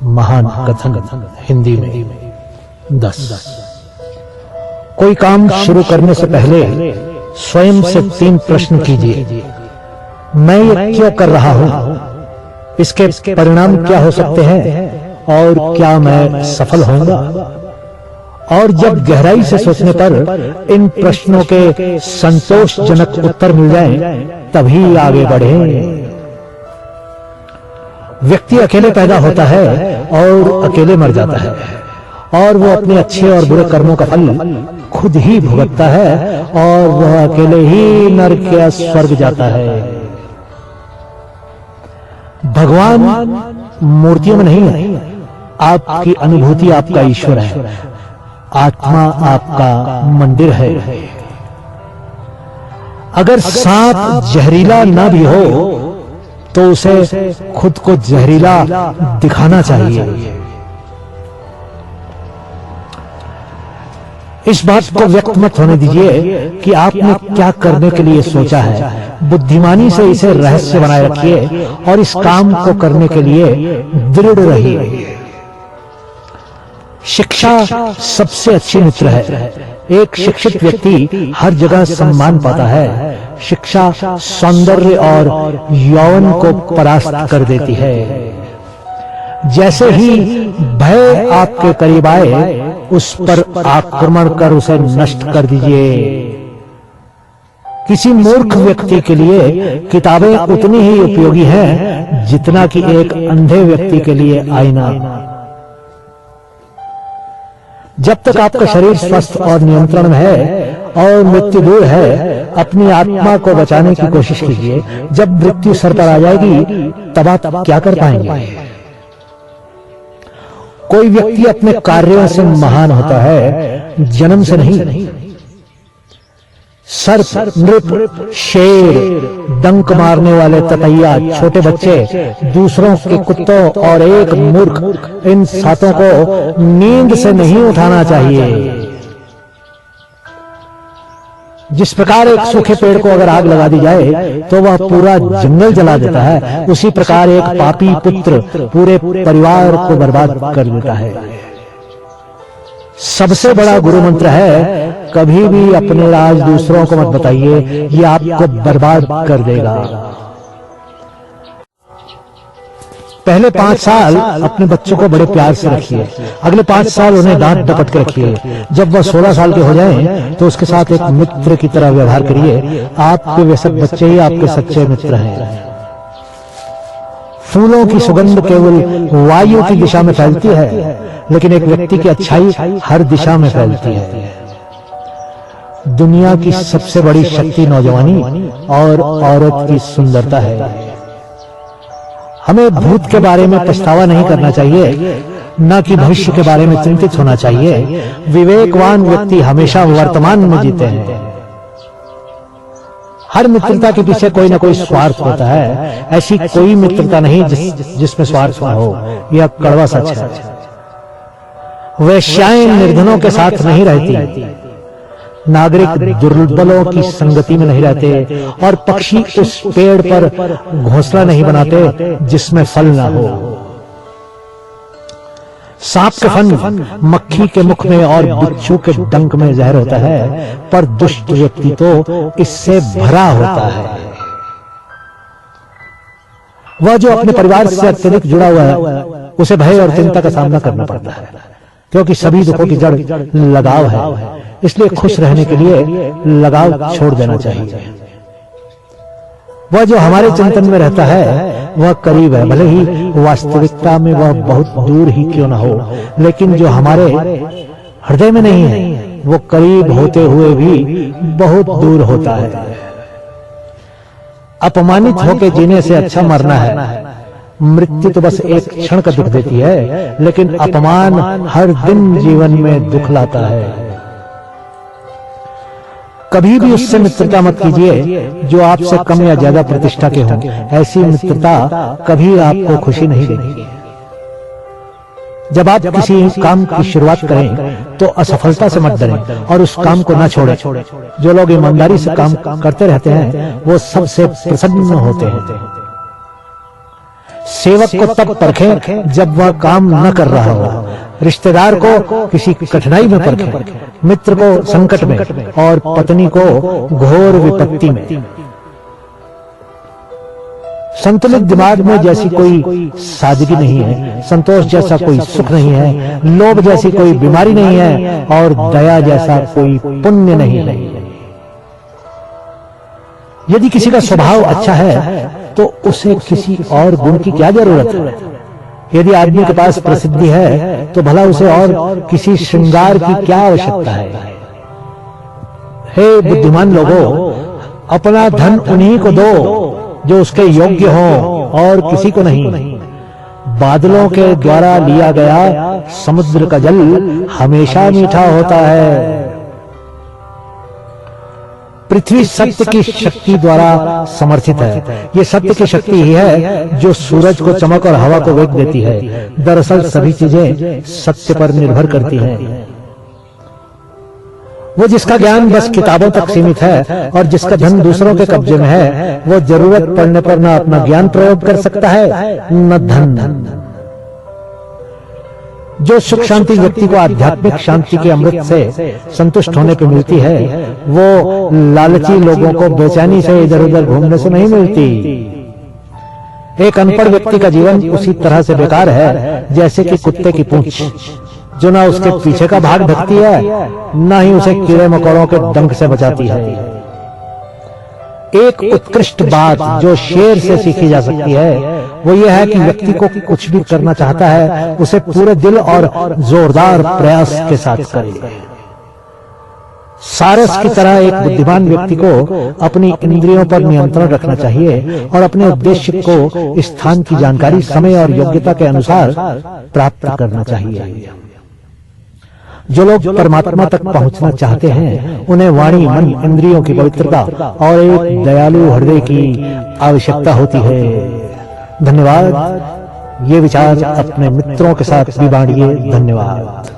महान कथन हिंदी में 10। कोई काम शुरू करने से पहले स्वयं से 3 प्रश्न कीजिए। मैं ये क्यों कर रहा हूं? इसके परिणाम क्या हो सकते हैं और क्या मैं सफल होऊंगा? और जब गहराई से सोचने पर इन प्रश्नों के संतोषजनक उत्तर मिल जाएं, तभी आगे बढ़ें। व्यक्ति अकेले पैदा होता है और अकेले मर जाता है, और वो अपने अच्छे और बुरे कर्मों का फल खुद ही भुगतता है, और वह अकेले ही नरक या स्वर्ग जाता है। भगवान मूर्तियों में नहीं है, आपकी अनुभूति आपका ईश्वर है, आत्मा आपका मंदिर है। अगर सांप जहरीला ना भी हो तो उसे खुद को जहरीला दिखाना चाहिए। इस बात को व्यक्त मत होने दीजिए कि आपने क्या करने के लिए सोचा है। बुद्धिमानी से इसे रहस्य बनाए रखिए और इस काम को करने के लिए दृढ़ रहिए। शिक्षा सबसे अच्छी मित्र है। एक शिक्षित व्यक्ति हर जगह सम्मान पाता है। शिक्षा सौंदर्य और यौवन को परास्त कर देती है। जैसे ही भय आपके करीब आए, उस पर आक्रमण कर उसे नष्ट कर दीजिए। किसी मूर्ख व्यक्ति के लिए किताबें उतनी ही उपयोगी हैं जितना कि एक अंधे व्यक्ति के लिए आईना। जब तक आपका शरीर स्वस्थ और नियंत्रण में है और मृत्यु दूर है, अपनी आत्मा को बचाने की कोशिश कीजिए। जब मृत्यु सर पर आ जाएगी, तब आप क्या कर पाएंगे? कोई व्यक्ति अपने कार्यों से महान होता है, जन्म से नहीं। सर्प, नृप, शेर, डंक मारने वाले ततैया, छोटे बच्चे, दूसरों के कुत्तों और एक मूर्ख, इन 7 को नींद से नहीं उठाना चाहिए। जिस प्रकार एक सूखे पेड़ को अगर आग लगा दी जाए तो वह पूरा जंगल जला देता है, उसी प्रकार एक पापी पुत्र पूरे परिवार को बर्बाद कर देता है। सबसे बड़ा गुरु मंत्र है, कभी भी अपने राज दूसरों को मत बताइए, ये आपको बर्बाद कर देगा। पहले 5 साल अपने बच्चों को बड़े प्यार से रखिए। अगले 5 साल उन्हें डांट डपट के रखिए। जब वह 16 साल के हो जाएं, तो उसके साथ एक मित्र की तरह व्यवहार करिए। आपके वयस्क बच्चे ही आपके सच्चे मित्र हैं। फूलों की सुगंध केवल वायु की दिशा में फैलती है, लेकिन एक व्यक्ति की अच्छाई हर दिशा में फैलती है। दुनिया की सबसे बड़ी शक्ति नौजवानी और औरत की सुंदरता है। हमें भूत के बारे में पछतावा नहीं करना चाहिए, न कि भविष्य के बारे में चिंतित होना चाहिए। विवेकवान व्यक्ति हमेशा वर्तमान में जीते हैं। हर मित्रता के पीछे कोई ना कोई स्वार्थ होता है। ऐसी कोई मित्रता नहीं जिसमें स्वार्थ ना हो। यह कड़वा सच है। वेश्याएं निर्धनों के साथ नहीं रहती, नागरिक दुर्बलों की संगति में नहीं रहते, और पक्षी उस पेड़ पर घोंसला नहीं बनाते जिसमें फल ना हो। सांप के फन मक्खी के मुख में और बिच्छू के डंक में जहर होता है, पर दुष्ट व्यक्ति तो इससे भरा होता है। वह जो अपने परिवार से अत्यधिक जुड़ा हुआ है, उसे भय और चिंता का सामना करना पड़ता है, क्योंकि सभी दुखों की जड़ लगाव है। इसलिए खुश रहने के लिए लगाव छोड़ देना चाहिए। वह जो हमारे चिंतन में रहता है वह करीब है, भले ही वास्तविकता में वह बहुत दूर ही क्यों ना हो, लेकिन जो हमारे हृदय में नहीं है वो करीब होते हुए भी बहुत दूर होता है। अपमानित होकर जीने से अच्छा मरना है। मृत्यु तो बस एक क्षण का दुख देती है, लेकिन अपमान हर दिन जीवन में दुख लाता है। कभी भी उससे मित्रता मत कीजिए जो आपसे कम या ज्यादा प्रतिष्ठा के हों। ऐसी मित्रता कभी आपको खुशी नहीं देगी। जब आप किसी काम की शुरुआत करें तो असफलता से मत डरें और उस काम को ना छोड़ें। जो लोग ईमानदारी से काम करते रहते हैं वो सबसे प्रसन्न होते हैं। सेवक को तब परखें जब वह काम न कर रहा हो, रिश्तेदार को किसी कठिनाई में परखें, मित्र को संकट में और पत्नी को घोर विपत्ति में। संतुलित दिमाग में जैसी कोई सादगी नहीं है, संतोष जैसा कोई सुख नहीं है, लोभ जैसी कोई बीमारी नहीं है और दया जैसा कोई पुण्य नहीं है। यदि किसी का स्वभाव अच्छा है तो उसे किसी और गुण की क्या जरूरत है। यदि आदमी के पास प्रसिद्धि है तो भला उसे और किसी श्रृंगार की क्या आवश्यकता है। हे बुद्धिमान लोगों, अपना धन उन्हीं को दो जो उसके योग्य हो और किसी को नहीं। बादलों के द्वारा लिया गया समुद्र का जल हमेशा मीठा होता है। पृथ्वी सत्य की शक्ति द्वारा समर्थित है। ये सत्य की शक्ति ही है जो सूरज को चमक और हवा को वेग देती है। दरअसल सभी चीजें सत्य पर निर्भर करती हैं। वो जिसका ज्ञान बस किताबों तक सीमित है और जिसका धन दूसरों के कब्जे में है, वो जरूरत पड़ने पर न अपना ज्ञान प्रयोग कर सकता है न धन। जो सुख शांति व्यक्ति को आध्यात्मिक शांति के अमृत से संतुष्ट होने को मिलती है, वो लालची लोगों को बेचैनी से इधर उधर घूमने से नहीं मिलती। एक अनपढ़ व्यक्ति का जीवन उसी तरह से बेकार है जैसे कि कुत्ते की पूंछ, जो ना उसके पीछे का भाग ढकती है न ही उसे कीड़े मकोड़ों के डंक से बचाती है। एक उत्कृष्ट बात जो शेर से सीखी जा सकती है वो ये है कि व्यक्ति को कुछ भी करना चाहता है उसे पूरे दिल और जोरदार प्रयास के साथ करे। सारस की तरह एक बुद्धिमान व्यक्ति को अपनी इंद्रियों पर नियंत्रण रखना चाहिए और अपने उद्देश्य को स्थान की जानकारी समय और योग्यता के अनुसार प्राप्त करना चाहिए। जो लोग परमात्मा तक पहुंचना चाहते हैं उन्हें वाणी, मन, इंद्रियों की पवित्रता और एक दयालु हृदय की आवश्यकता होती है। धन्यवाद। ये विचार अपने मित्रों के साथ भी बांटिए। धन्यवाद।